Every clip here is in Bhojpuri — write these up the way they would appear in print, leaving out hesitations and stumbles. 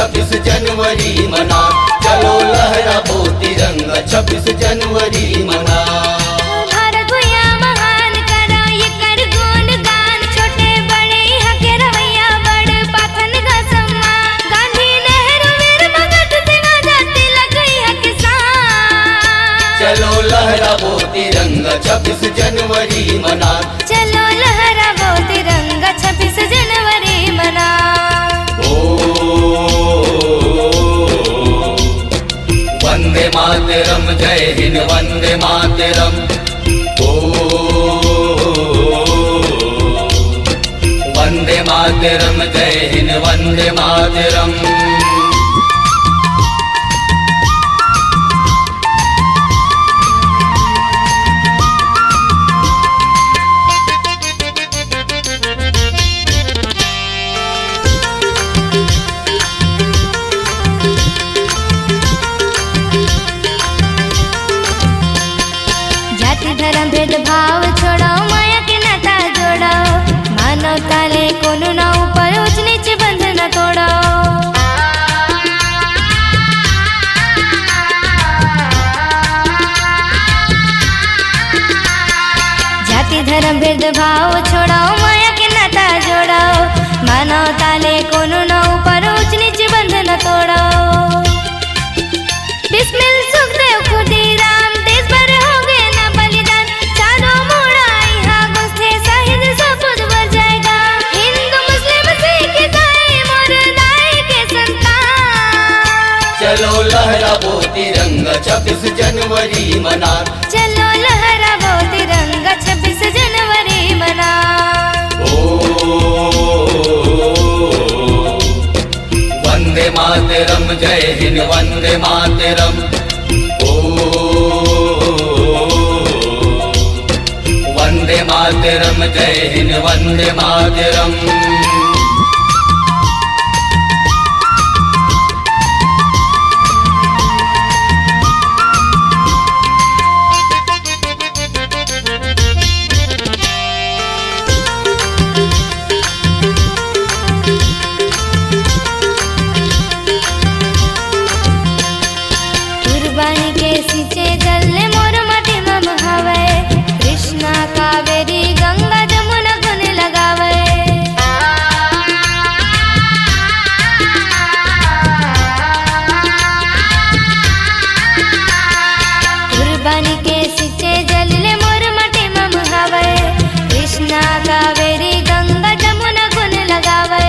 26 जनवरी मना, चलो लहराओ तिरंगा 26 जनवरी मना। भारत भैया महान करा ये कर गुणगान, छोटे बड़े हके रवैया बड़ पाथन का सम्मान। गांधी नेहरू वीर भगत सिंह आजादी लगई है किसान। चलो लहराओ तिरंगा 26 जनवरी मना, चलो लहराओ तिरंगा 26 जनवरी मना। वंदे मातरम जय हिंद वंदे मातरम। वंदे मातरम जय हिंद वंदे मातरम। धर्म भेदभाव छोड़ाओ, माया के नाता जोड़ाओ, मानवता ले कोनो ना ऊपर ऊंच नीच बंध न तोड़ाओ। जाति धर्म भेदभाव छोड़ाओ, माया के नाता जोड़ाओ, मानवता ले कोनो ना ऊपर ऊंच नीच बंध न तोड़ाओ। बिस्मिल सुखदेव खुदीराम देश भर हो गए ना बलिदान, चारों मोड़ यहाँ गुस्से शहीद सपूत भर जाएगा। हिंदू मुस्लिम सिख ईसाई मोर दाई के संतान। चलो लहराओ तिरंगा 26 जनवरी मना, चलो लहराओ तिरंगा 26 जनवरी मना। वंदे मातरम जय हिंद वंदे मातरम। वंदे मातरम जय हिंद वंदे मातरम। कुर्बानी के सींचे जल मोर माटी मम हवे, कृष्णा कावेरी गंगा जमुना गुण लगावे। कुर्बानी के सींचे जल मोर माटी मम हवे, कृष्णा कावेरी गंगा जमुना गुण लगावे।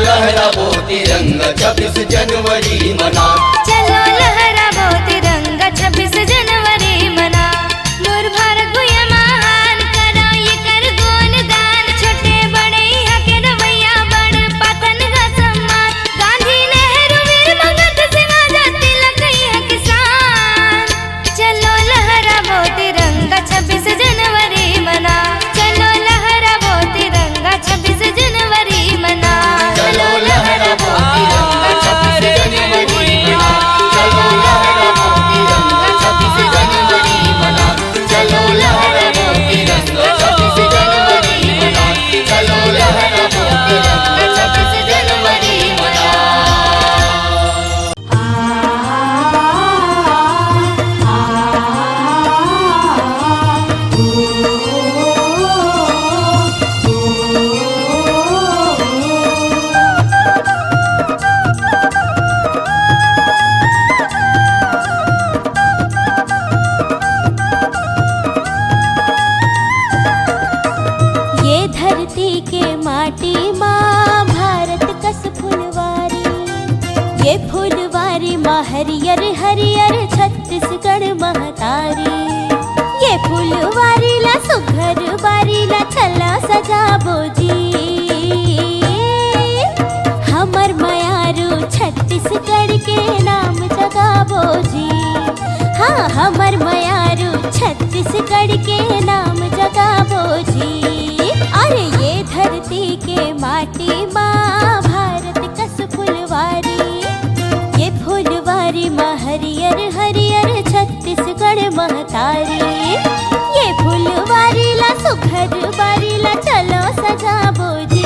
लहराओ तिरंगा 26 जनवरी मना, चलो लहराओ तिरंगा 26 जनवरी मना। मोर भारत भैया महान करा ये कर गुणगान, छोटे बड़े हके रवैया बड़ पाथन का सम्मान। गांधी नेहरू वीर भगत सिंह आजादी लगई है किसान। चलो लहराओ तिरंगा 26 जनवरी मना, चलो लहराओ तिरंगा 26 जनवरी मना। चलो लहराओ तिरंगा 26 जनवरी मना, चलो लहराओ तिरंगा 26 जनवरी मना। चलो लहराओ तिरंगा 26 जनवरी मना, चलो लहराओ तिरंगा 26 जनवरी मना। ये धरती के माटी माँ भारत कस फुलवारी, ये फुलवारी माँ हरियर हरियर छत्तीसगढ़ महतारी। ये फुलवारी ला सुघर बारी ला चला सजाबो जी, हमर मयारू छत्तीसगढ़ के नाम जगाबो जी। हाँ हमर मयारू छत्तीसगढ़ के नाम जगाबो जी। अरे ये धरती के माटी माँ भारत कस फुलवारी, महतारी। ये फुलवारीला सुघर बारीला चलो सजाबो जी।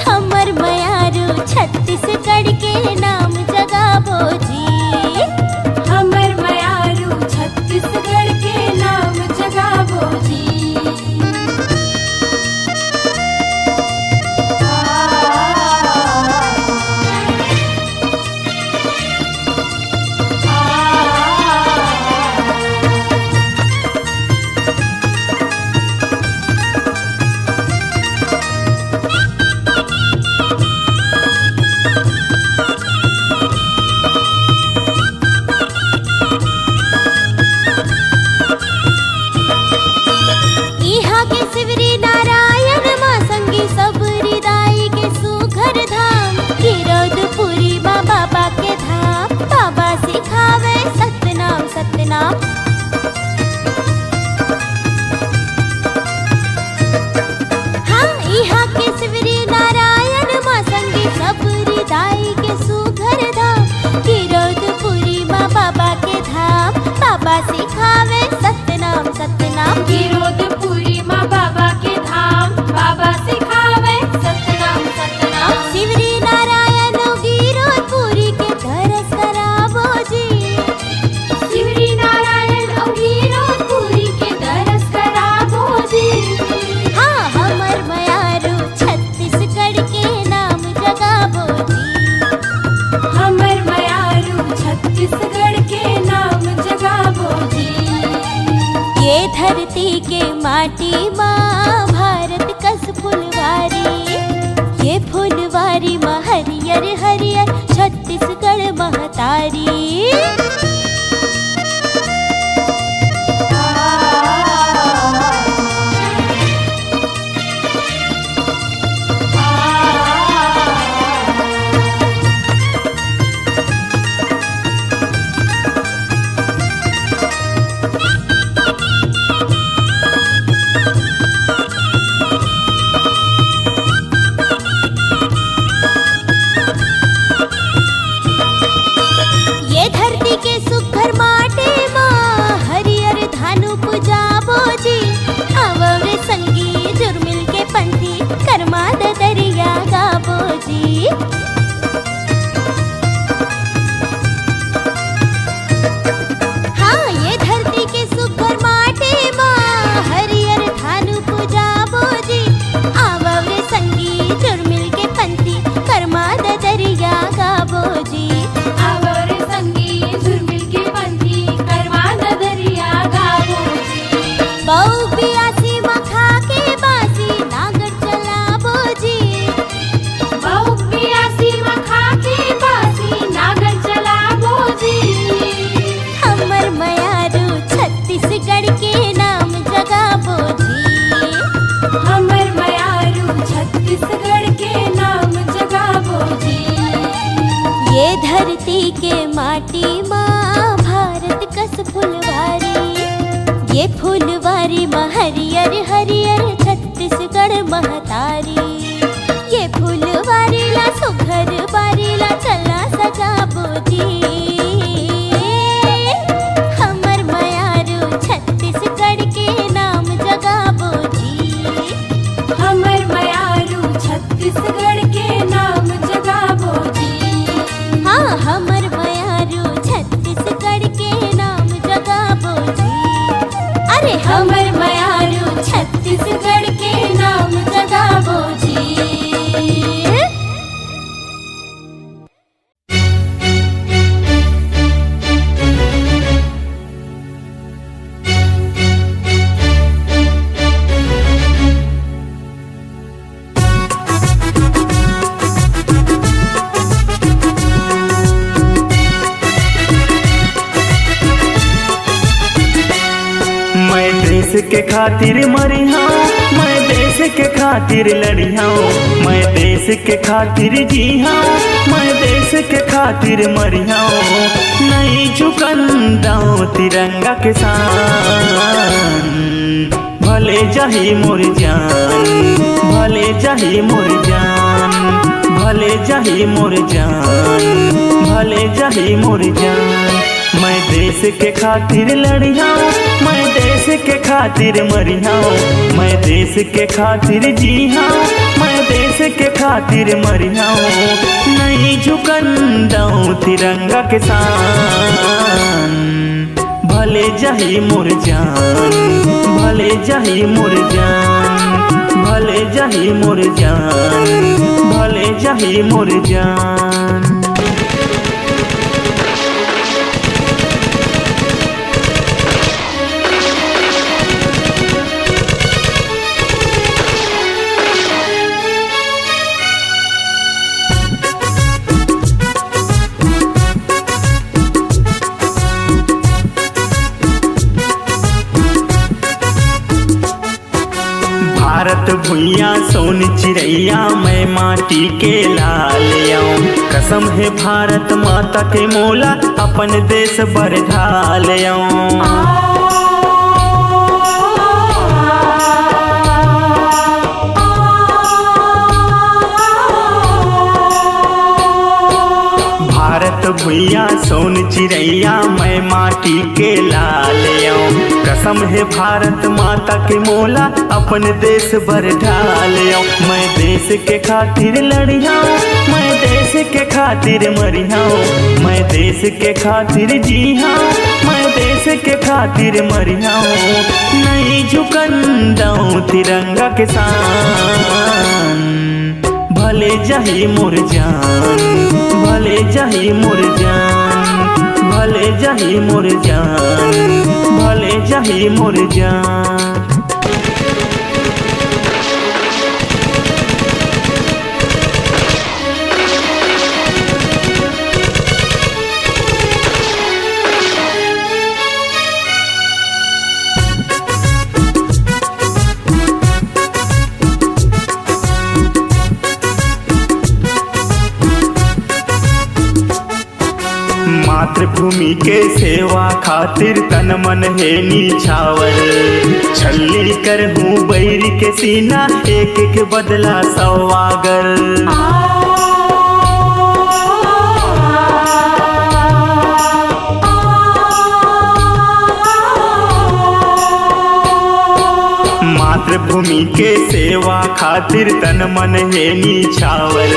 हमर मयारू छत्तीसगढ़ के नाम जगाबो जी। हमर मयारू छत्तीसगढ़ के नाम जगाबो जी। इहा के शिवरी नारायण माँ संगी सबरी दाई के सुघर धाम। गिरौदपुरी माँ बाबा के धाम। बाबा सिखावे सतनाम सतनाम। हाँ इहा के शिवरी नारायण माँ संगी सबरी दाई के सुघर धाम। गिरौदपुरी माँ बाबा के धाम। बाबा सिखावे सतनाम सतनाम। गिरौदपुरी माँ बाबा के धाम। बाबा सिखावे सतनाम सतनाम। शिवरी नारायण गिरौदपुरी के दरस कराबो जी। शिवरी नारायण और गिरौदपुरी के दरस कराबो जी। हाँ हमर मयारू छत्तीसगढ़ के नाम जगाबो जी। हमर मयारू छत्तीसगढ़ के नाम जगाबो जी। ये धरती के माटी माँ भारत कस फुलवारी। ये फुलवारी माँ हरियर हरियर छत्तीसगढ़ महतारी। ये धरती के सुघर माटे माँ हरियर धानु पुजाबो जी। आवरे संगी जुर्मिल के पंथी कर्मा दरिया गाबो जी। हाँ ये धरती के सुघर माटे माँ हरियर धानु पुजाबो जी। आवरे संगी जुर्मिल के पंथी कर्मा दरिया गाबो जी। आवर संगी झुरमिल के पंथी करवा दरिया गाबो जी। बहु पियासी मखा के बासी नागर चलाबो जी। बहु पियासी मखा के बासी नागर चलाबो जी। हमर मयारू छत्तीसगढ़ के नाम जगाबो जी। हमर मयारू छत्तीसगढ़ के नाम जगाबो जी। ये धरती के माटी माँ भारत कस फुलवारी। ये फुलवारी माँ हरियर हरियर छत्तीसगढ़ महतारी। ये फुलवारी ला सुघर बारी ला चला सजाबो जी। हमर मयारू छत्तीसगढ़ के नाम जगाबो जी। हमर मयारू छत्तीसगढ़ के नाम जगाबो जी। हाँ हमर मयारू छत्तीसगढ़ के नाम जगाबो जी। अरे हमर मयारू छत्तीसगढ़ के नाम जगाबो जी। देश के खातिर मरिहा, मैं देश के खातिर लड़िहा, मैं देश के खातिर जीहा, मैं देश के खातिर मरिहा। नहीं झुकंदाओ तिरंगा के शान, भले जाही मोर जान, भले जाही मोर जान, भले जाही मोर जान, भले जाही मोर जान। मैं देश के खातिर लड़ियाऊं, मैं देश के खातिर मरियाऊं, मैं देश के खातिर जीहाऊं, मैं देश के खातिर मरियाऊं। नहीं झुकन दऊं तिरंगा के शान, भले जाही मोर जान, भले जाही मोर जान, भले जाही मोर जान, भले जाही मोर जान। भारत भुइया सोन चिड़ैया मैं माटी के लाल आऊं, कसम है भारत माता के मोला अपन देश बरधाल आऊं। भारत भुइया सोन चिड़ैया मैं माटी के लाल आऊं, कसम है भारत माता के मोला अपन देश भर ढाल आऊं। मैं देश के खातिर लड़ियाऊं, मैं देश के खातिर मरियाऊं, मैं देश के खातिर जीहाऊं, मैं देश के खातिर मरियाऊं। नहीं झुकन दऊं तिरंगा के शान, भले जाही मोर जान, भले जाही मोर जान, भले जाही मोर जान, भले जाही मोर जान। मातृभूमि के सेवा खातिर तन मन है निछावर, छल्ली कर हूँ बैरी के सीना एक एक बदला सवागर। मातृभूमि के सेवा खातिर तन मन है निछावर,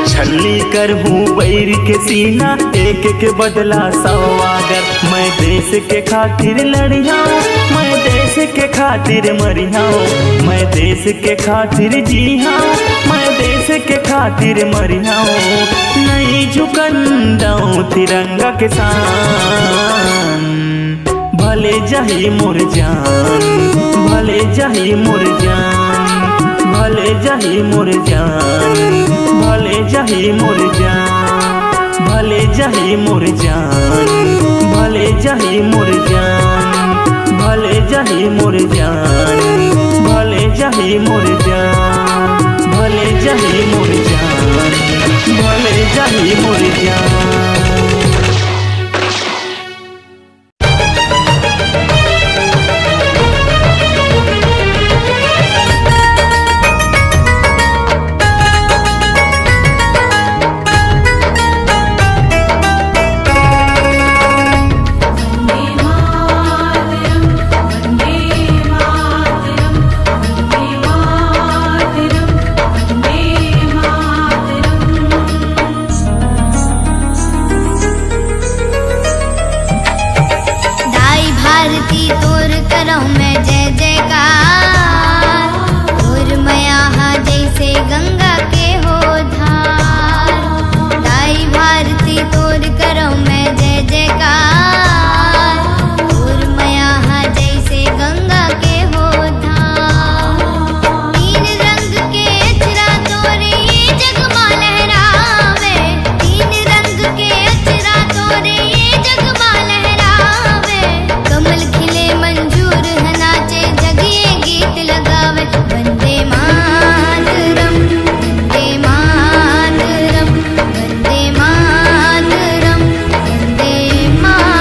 छल्ली कर हूँ बैर के सीना एक एक बदला सवागर। मैं देश के खातिर लड़ियाऊं, मैं देश के खातिर मरियाऊं, मैं देश के खातिर जीहाऊं, मैं देश के खातिर मरियाऊं। नहीं झुकन दऊं तिरंगा के शान, भले जाही मोर जान, भले जाही मोर जान, भले जाही मोर जान, भले जाही मोर जान, भले जाही मोर जान, भले जाही मोर जान, भले जाही मोर जान, भले जाही मोर जान, भले जाही मोर जान, भले जाही मोर जान। मातरम, वंदे मातरम, वंदे मातरम।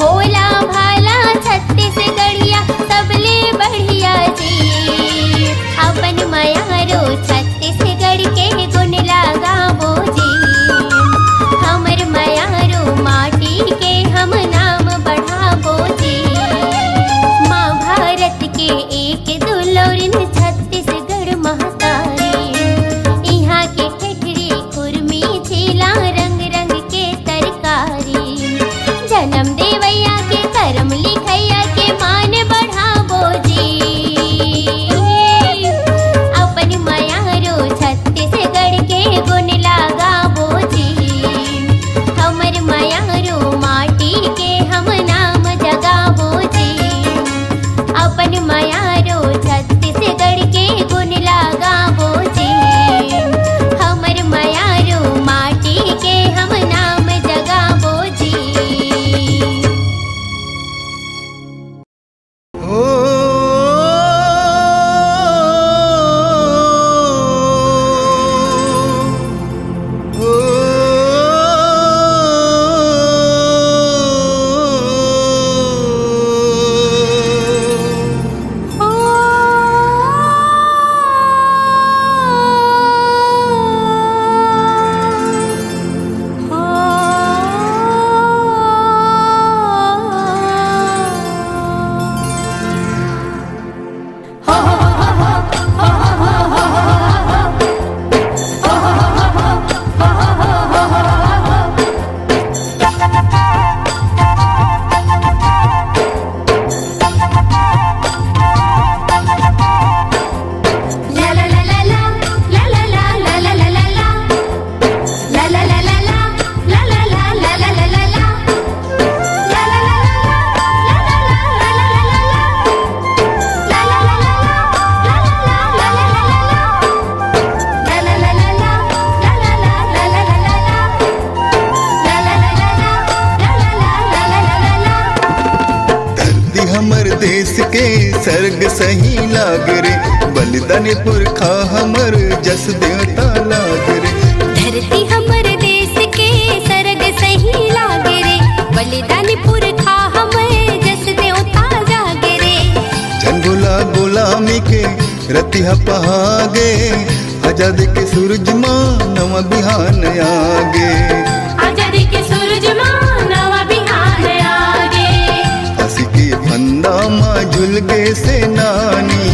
भोला भाला छत्तीसगढ़िया सबले बढ़िया जी। अपन मयारो छत्तीसगढ़ के गुण लगाबो जी। हमर मयारो माटी के हम नाम बढ़ाबो जी। माँ भारत के एक दुलौरिन छत्तीसगढ़ महतारी। यहाँ के ठेठरी कुर्मी चीला रंग रंग के तरकारी। जन्म देवैया के कर्म लिखैया के मान बढ़ाबो जी। अपन मयारो छत्तीसगढ़ के गुण लगाबो जी। हमर मयारो माटी के हम नाम जगाबो जी। अपन मयारो छत्तीसगढ़ के गुण लगाबो जी। हमर मयारो माटी के हम नाम जगाबो जी। हमर देश के सर्ग सही लाग रे। बलिदान पुरखा हमर जस देवता लाग रे। धरती हमर देश के सरग सही लागे रे। बलिदान पुरखा हमर जस देवता जागे रे। झंगुला गुलामी के रतिहा पहागे। आजादी के सूरज माँ नवा बिहान आगे। आजादी के सूरज माँ नवा बिहान आगे। हंसी के फंदा माँ झुल गए से नानी।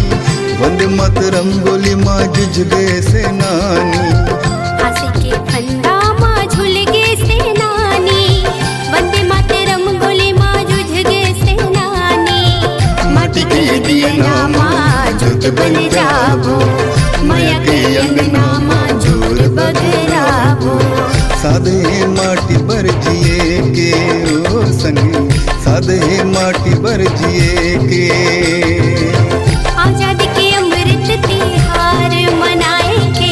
वंदे मातरम बोली माँ जुझ गए से नानी। हंसी के फंदा माँ झुल गे से नानी। वंदे मातरम बोले माँ जुझ गे से नानी। माटी के दिए नामा जोत बन जाबो। माया के अंगना माँ जोर बगराबो। साधे माटी पर जिए के ओ संगी। साधे माटी पर जिए के। आजादी के अमृत तिहार मनाए के।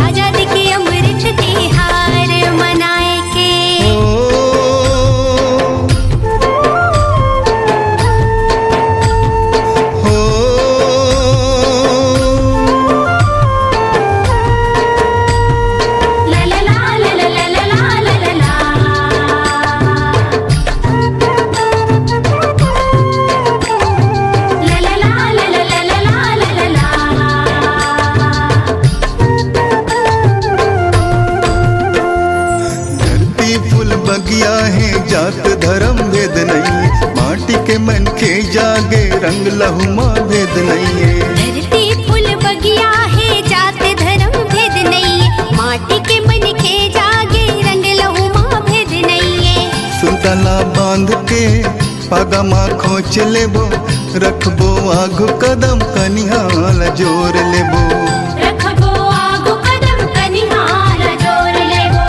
आजादी के अमृत तिहार मनाए के। ला ला ला ला ला ला ला ला ला ला। ला ला ला ला ला ला ला ला ला ला। धरती फूल बगिया है जात धर्म भेद नहीं। माटी के मन के जागे रंग लहू माँ भेद नहीं है। धरती फूल बगिया है जात धर्म भेद नहीं है। माटी के मन के जागे रंग लहू माँ भेद नहीं है। सुतला बांध के पागा माँ खोच लेबो। रखबो आगु कदम कनिहाल जोर लेबो। रखबो आगु कदम कनिहाल जोर लेबो।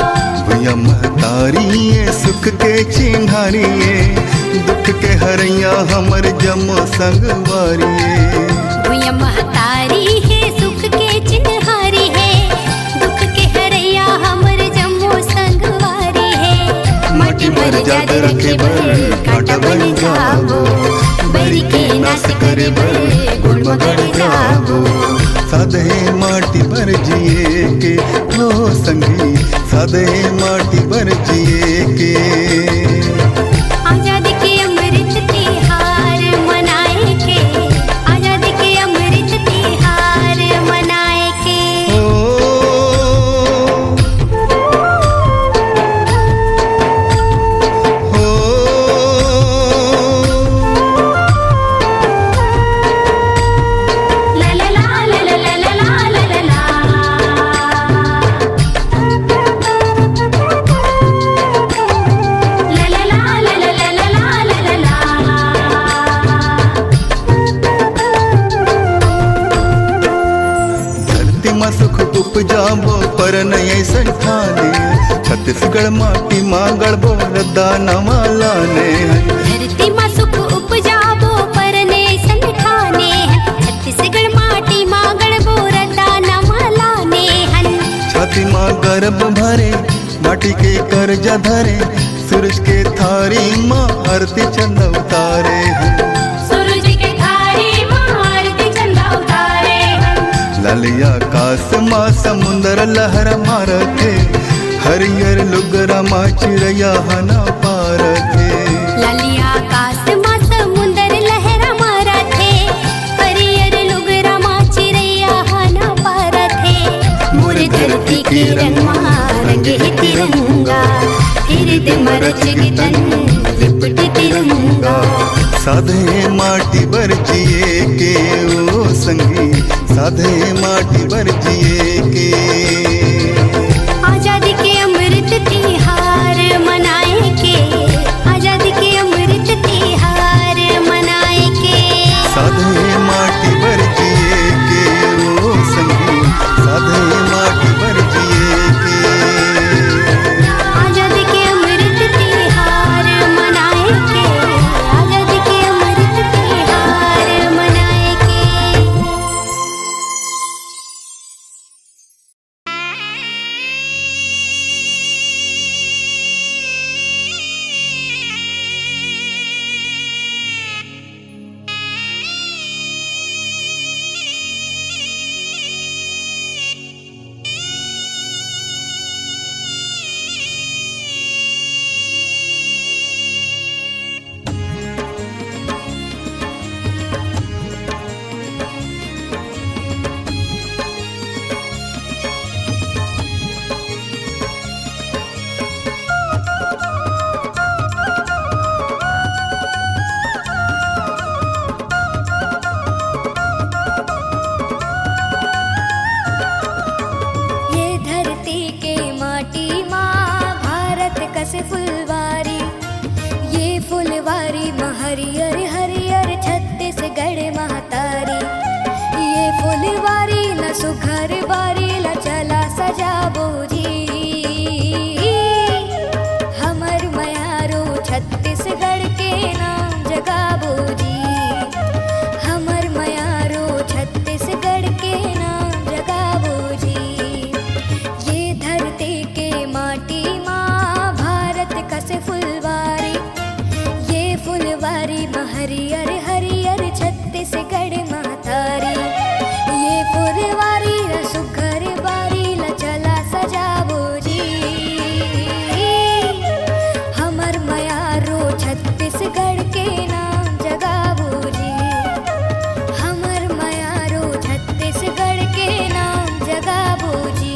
भैया महतारी ये सुख के चिन्हारी ये। दुख के हरैया हमर जमो संगवारी ये। भुया महतारी है सुख के चिन्हारी है। दुख के हरैया हमर जम्मू संगवारी है। माटी पर जाग रखे बर कांटा बन जाबो। बरी के नाश करे बर गुण मगड़ जाबो। साधे माटी पर जिए के हो संगी। साधे माटी पर जिए के। आजादी के जाबो पर नहीं संठाने छत्तीसगढ़ माटी मांगड़ बोर दाना माला ने धरती माँ सुख उपजाबो परने संठाने छत्तीसगढ़ माटी माँ गढ़बोर दाना माला ने हन छाती माँ गर्भ भरे माटी के कर्जा धरे सूरज के थारी माँ आरती चंद उतारे सूरज के थारी माँ आरती चंदा उतारे लालिया आकाश माँ समुंदर लहर मारथे हरियर लुगरा माँ चिड़ैया हना पारथे लालिया आकाश माँ समुंदर लहरा मारा थे हरियर लुगरा माँ चिड़ैया हना पारा थे मोर धरती के रंग रंगे तिरंगा हृदय मरच तन लिपट तिरंगा साधे माटी बर जिए के ओ संगी साधे माटी बर जिए के आजादी के अमृत तिहार मनाए के आजादी के अमृत तिहार मनाए के साधे माटी बर जिए के ओ संगी साधे माटी बर जिए के आजादी के अमृत तिहार मनाए के आजादी के अमृत तिहार मनाए के ये धरती के माटी माँ भारत कसे फुलवारी ये फुलवारी माँ हरियर हरियर छत्तीसगढ़ महतारी ये फुलवारी ल सुघर बारी ल चला सजाबो जी हमर मयारो छत्तीसगढ़ के नाम जगाबो जी हमर मयारो छत्तीसगढ़ के नाम जगाबो जी ये धरती के माटी माँ भारत कसे फुलवारी ये फुलवारी माँ हरियर हरियर छत्तीसगढ़ महतारी ये फुलवारी ल सुघर बारी ल चला सजाबो जी हमर मयारो छत्तीसगढ़ के नाम जगाबो जी हमर मयारो छत्तीसगढ़ के नाम जगाबो जी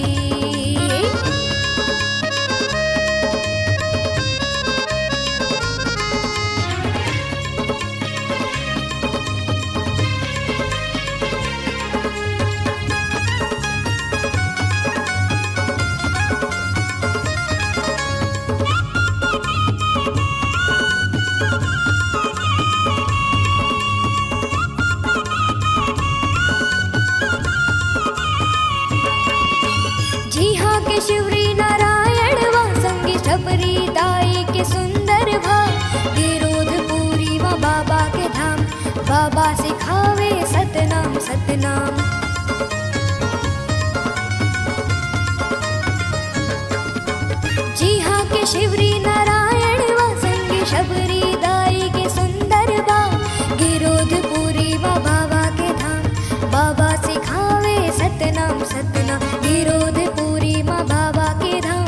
जी हाँ के शिवरी नारायण वा संगी शबरी दाई के सुंदर भाव गिरोधपुरी व बाबा के धाम बाबा सिखावे सतनाम सतनाम जी हाँ के शिवरी नारायण वा संगी शबरी दाई के सुंदर भाव गिरोधपुरी व बाबा के धाम बाबा सिखावे सतनाम सतनाम गिरोधपुरी माँ बाबा के धाम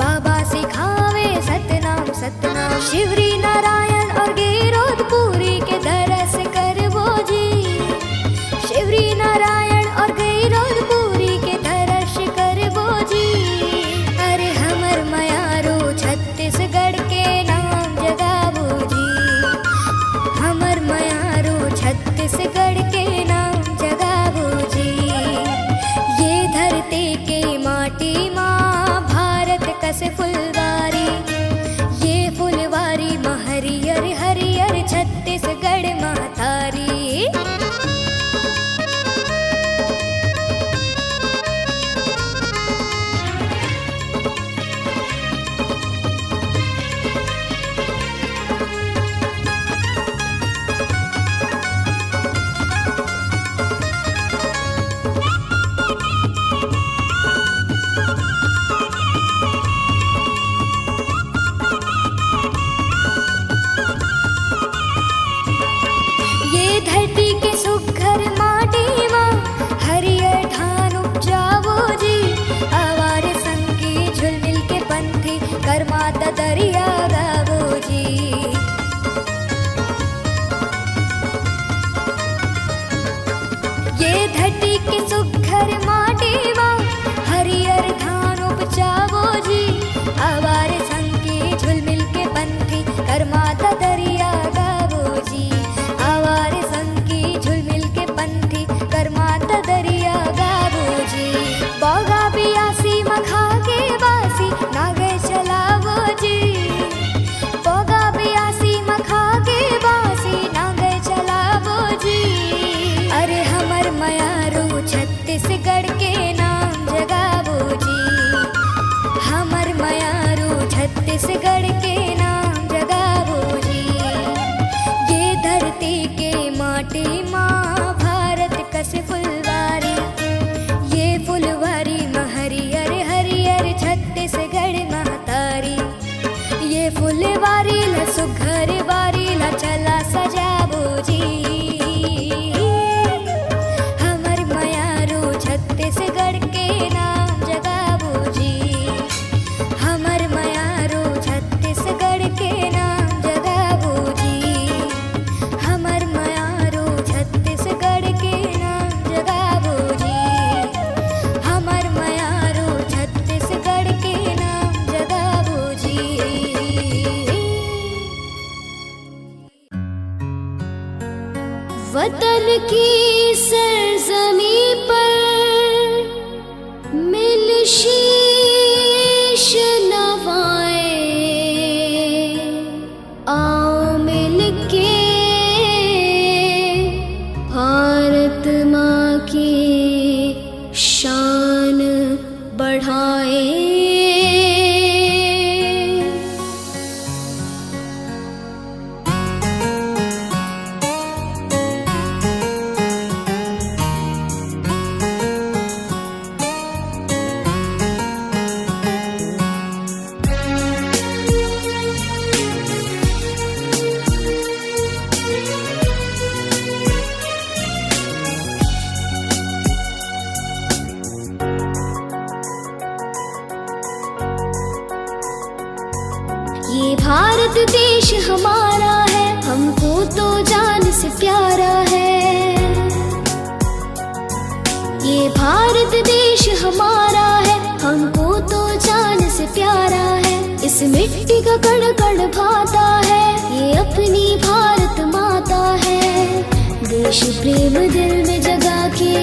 बाबा सिखावे सतनाम सतनाम शिवरी नारायण और गिरोधपुरी के दरस करबो जी शिवरी नारायण और गिरोधपुरी के दरस करबो जी अरे हमर मयारो छत्तीसगढ़ के नाम जगाबो जी हमर मयारो छत्तीसगढ़ के नाम जगाबो जी ये धरती के माटी माँ भारत कसे फुलवारी ये फुलवारी माँ हरियर माटी माँ भारत कस फुलवारी, ये फुलवारी में हरियर हरियर छत्तीसगढ़ महतारी, ये फुलवारी ला सुघर वारी ला चला सजाबो जी, हमर मयारू छत्तीसगढ़ के नाम जगाबो जी, हमर मयारू छत्तीसगढ़ के नाम जगाबो जी, हमर मयारू छत्तीसगढ़ के नाम जगाबो जी, हमर मयारू छत्तीसगढ़ के नाम जगाबो जी। वतन की सरजमी पर मिल शीश नवाए, आओ मिल के भारत माँ की शान बढ़ाए। ये भारत देश हमारा है, हमको तो जान से प्यारा है। ये भारत देश हमारा है, हमको तो जान से प्यारा है। इस मिट्टी का कण कण भाता है, ये अपनी भारत माता है। देश प्रेम दिल में जगा के,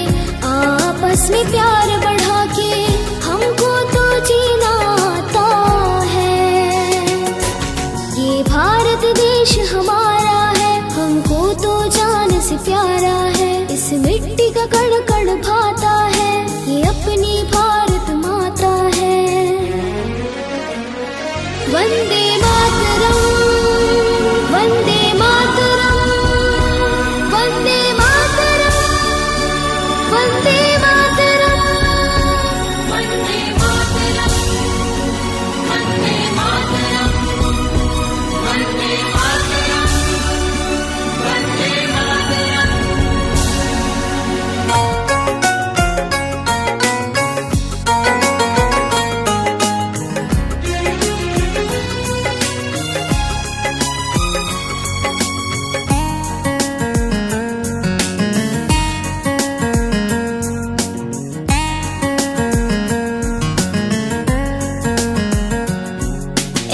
आपस में प्यार बढ़ा के, हमको तो जीना आता है। ये भारत देश हमारा है, हमको तो जान से प्यारा है। इस मिट्टी का कण कण भाता है, ये अपनी भारत माता है। वंदे मातरम, वंदे मातरम, वंदे मातरम, वंदे मातरम, वंदे मातरम, वंदे मातरम, वंदे मातरम, वंदे मातरम।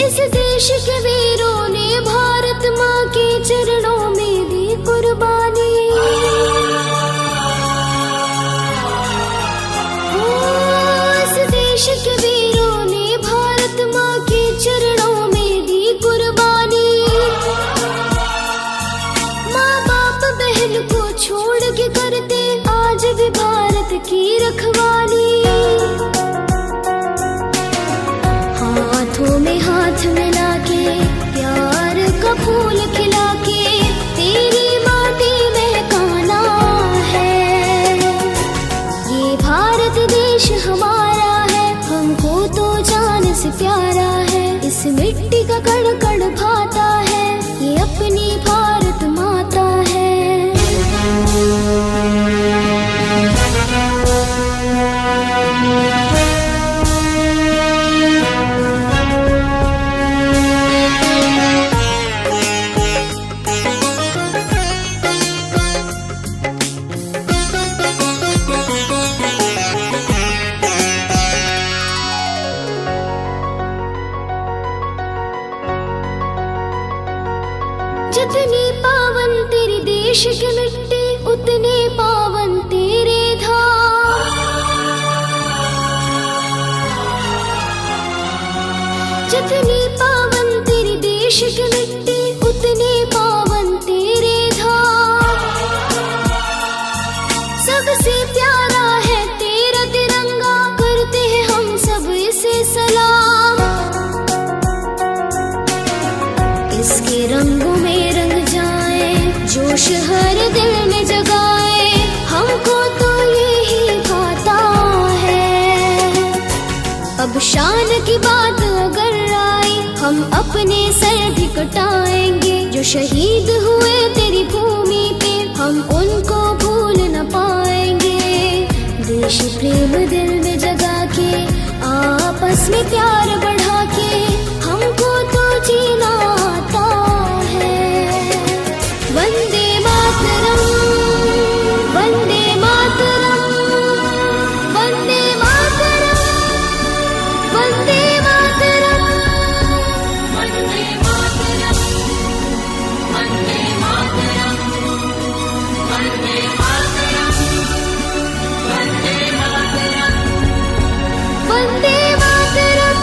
इस देश के वीरों ने भारत माँ के चरणों में दी कुर्बानी। इस देश के वीरों ने भारत माँ के चरणों में दी कुर्बानी। माँ बाप बहन को छोड़ के करते आज भी भारत की रखवाली। हाथों में हाथ मिला के, प्यार का फूल खिला के, तेरी माटी महकाना है। ये भारत देश हमारा है, हमको तो जान से प्यारा है। इस मिट्टी का कण कण भाता है, ये अपनी भारत माता है। जितनी पावन तेरी देश की मिट्टी, उतने पावन तेरे धाम। जितनी पावन तेरी देश की मिट्टी, उतने पावन तेरे धाम। सबसे प्यारा है तेरा तिरंगा, करते हैं हम सब इसे सलाम। इसके रंगों में रंग जाए जोश हर दिल में जगाए, हमको तो यही भाता है। अब शान की बात अगर आई, हम अपने सर भी कटाएंगे। जो शहीद हुए तेरी भूमि पे, हम उनको भूल न पाएंगे। देश प्रेम दिल में जगा के, आपस में प्यार बढ़ा के, हमको तो जीना आता है। वंदे मातरम, वंदे मातरम, वंदे मातरम, वंदे मातरम, वंदे मातरम, वंदे मातरम, वंदे मातरम, वंदे मातरम, वंदे मातरम।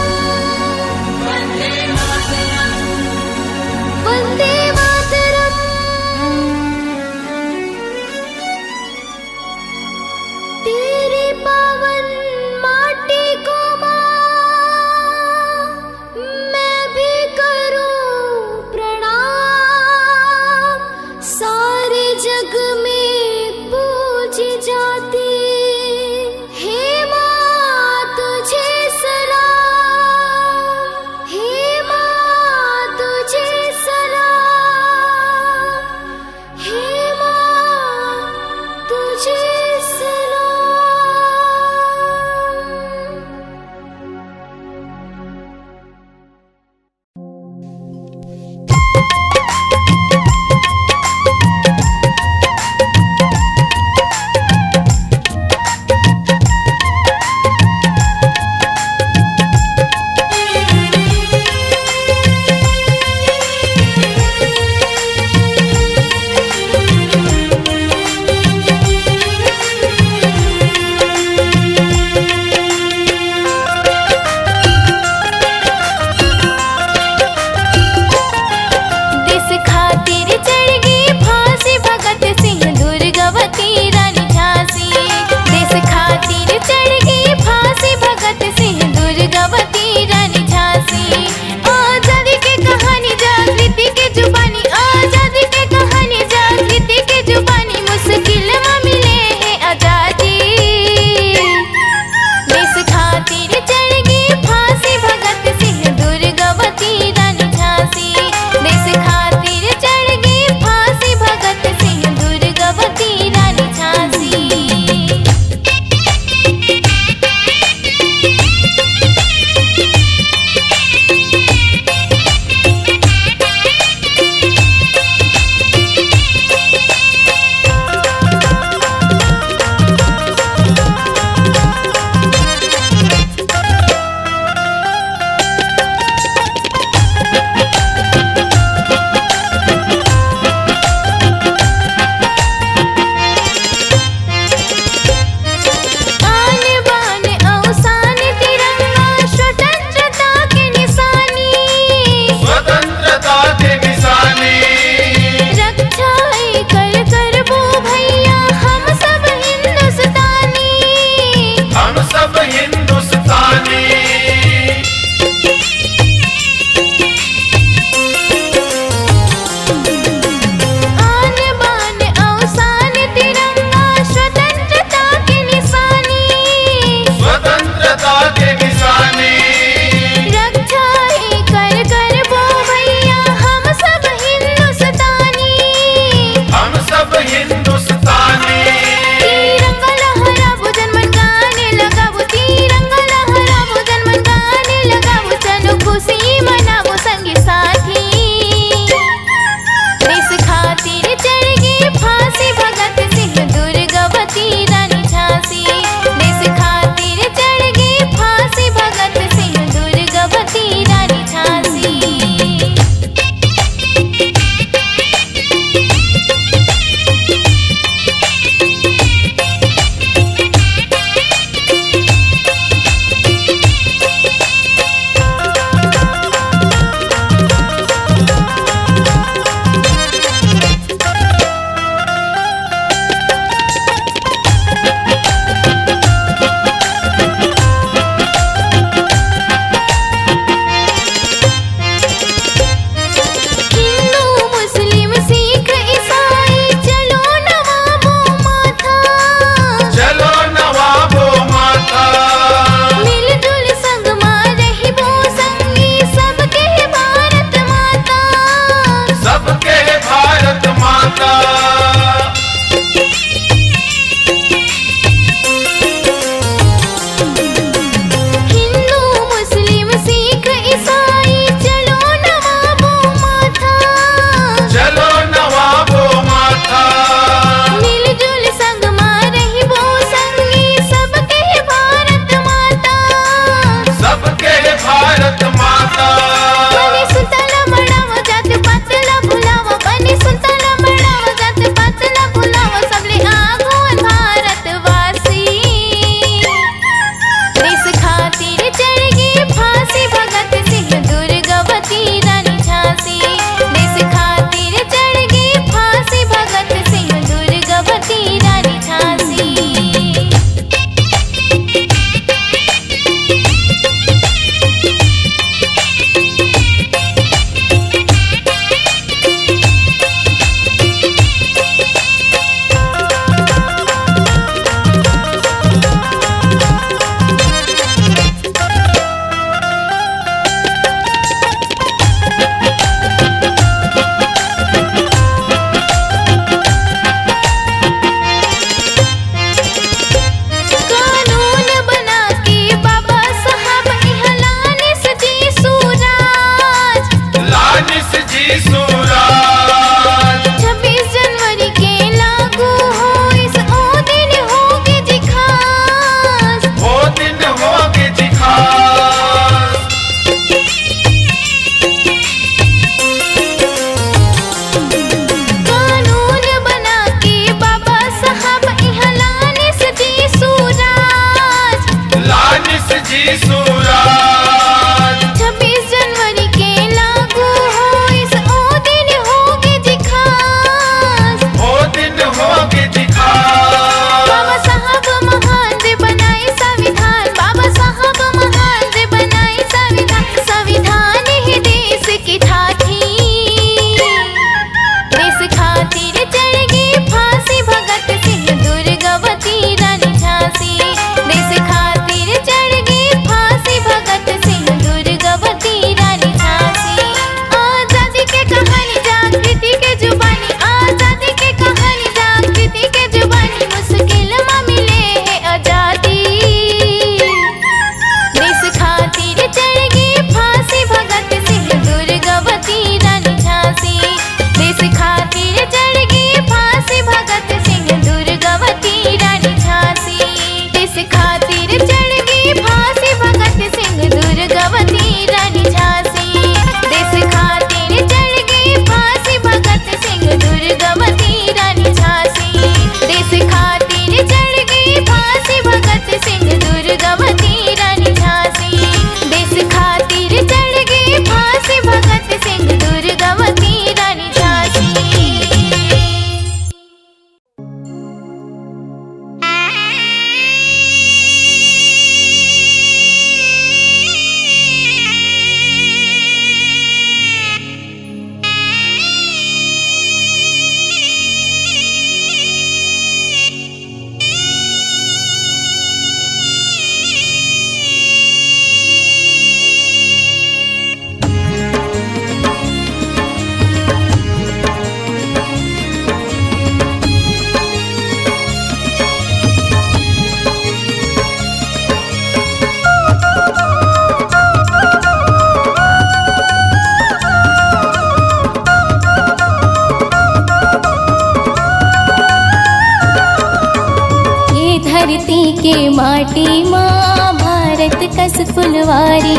के माटी माँ भारत कस फुलवारी।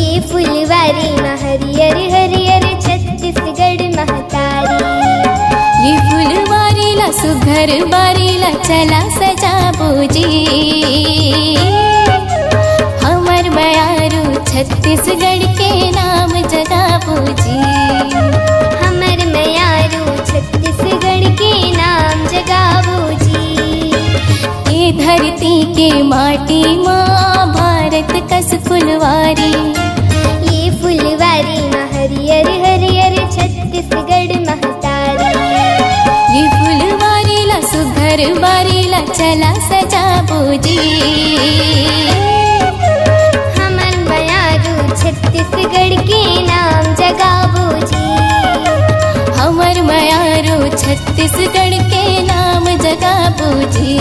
ये फुलवारी माँ हरियर हरियर छत्तीसगढ़ महतारी। ये फुलवारी ला सुघर बारी ला चला सजाबो जी। हमर बयारू छत्तीसगढ़ के नाम जगाबो जी। हमर मयारू छत्तीसगढ़ के नाम जगाबो जी। ये धरती के माटी माँ भारत कस फुलवारी। ये फुलवारी माँ हरियर हरियर छत्तीसगढ़ महतारी। ये फुलवारी ला सुघर बारी ला चला सजाबो जी। हमर मयारू छत्तीसगढ़ के नाम जगाबो जी। हमर मयारो छत्तीसगढ़ के नाम जगाबो जी।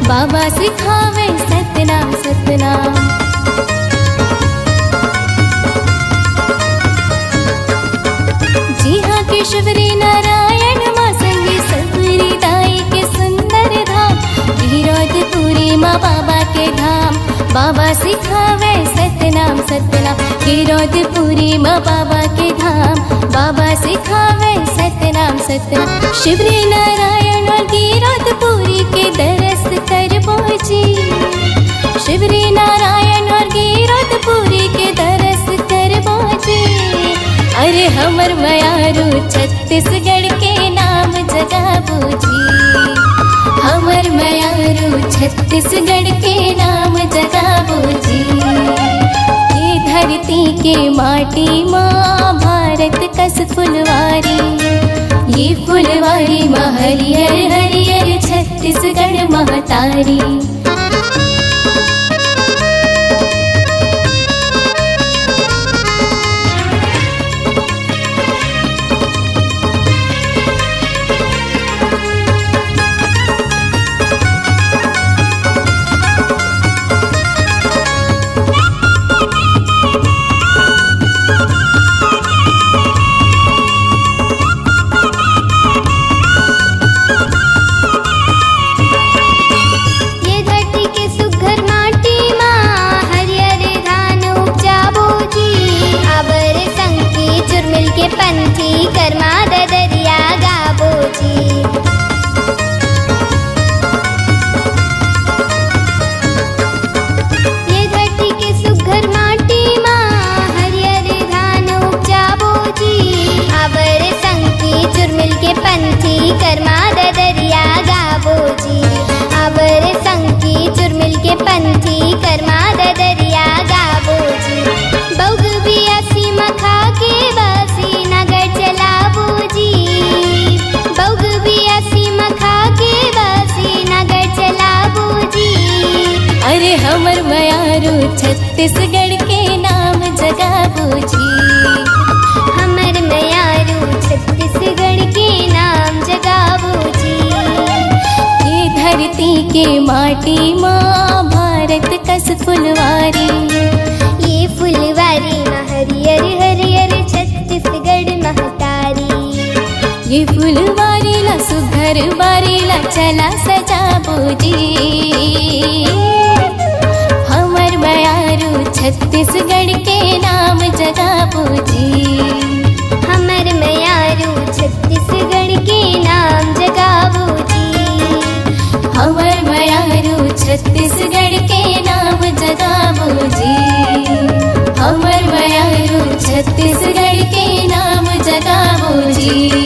बाबा सिखावे सतनाम सतनाम। जी हाँ केशवरी नारायण माँ संगी सबरी दाई के सुंदर धाम। गिरौदपुरी माँ बाबा के धाम। बाबा सिखावे सतनाम सतनाम। गिरौदपुरी माँ बाबा के धाम। बाबा सिखावे सतनाम सतनाम। शिवरी नारायण और गिरौदपुरी के दरस करबो जी। शिवरी नारायण और गिरौदपुरी के दरस करबो जी। अरे हमर मयारू छत्तीसगढ़ के नाम जगाबो जी। हमर मयारू छत्तीसगढ़ के नाम जगाबो जी। ये धरती के माटी माँ भारत कस फुलवारी। ये फुलवारी माँ हरियर हरियर छत्तीसगढ़ महतारी। पंथी कर्मा दरिया गाबो जी। ये धरती के सुघर माटी माँ हरियर धान उपजाबो जी। आवर संगी चुरमिल के पंथी कर्मा दरिया गाबो जी। आवर संगी चुरमिल के पंथी कर्मा दरिया गाबो जी। बौग बिया सीमा खा के बासी नगर चलाबो जी। बौग बिया सीमा खा के बासी नगर चलाबो जी। अरे हमर मयारू छत्तीसगढ़ के नाम जगाबो जी। हमर मयारू छत्तीसगढ़ के नाम जगाबो जी। ये धरती के माटी माँ भारत कस फुलवारी। ये फुलवारी माँ हरियर हरियर छत्तीसगढ़ महतारी। ये फुलवारी ला सुघर बारी ला चला सजाबो जी। हमर मयारू छत्तीसगढ़ के नाम जगाबो जी। हमर मयारू छत्तीसगढ़ के नाम जगाबो जी। हमर मयारू छत्तीसगढ़ के नाम जगाबो जी। हमर मयारू छत्तीसगढ़ के नाम जगाबो जी।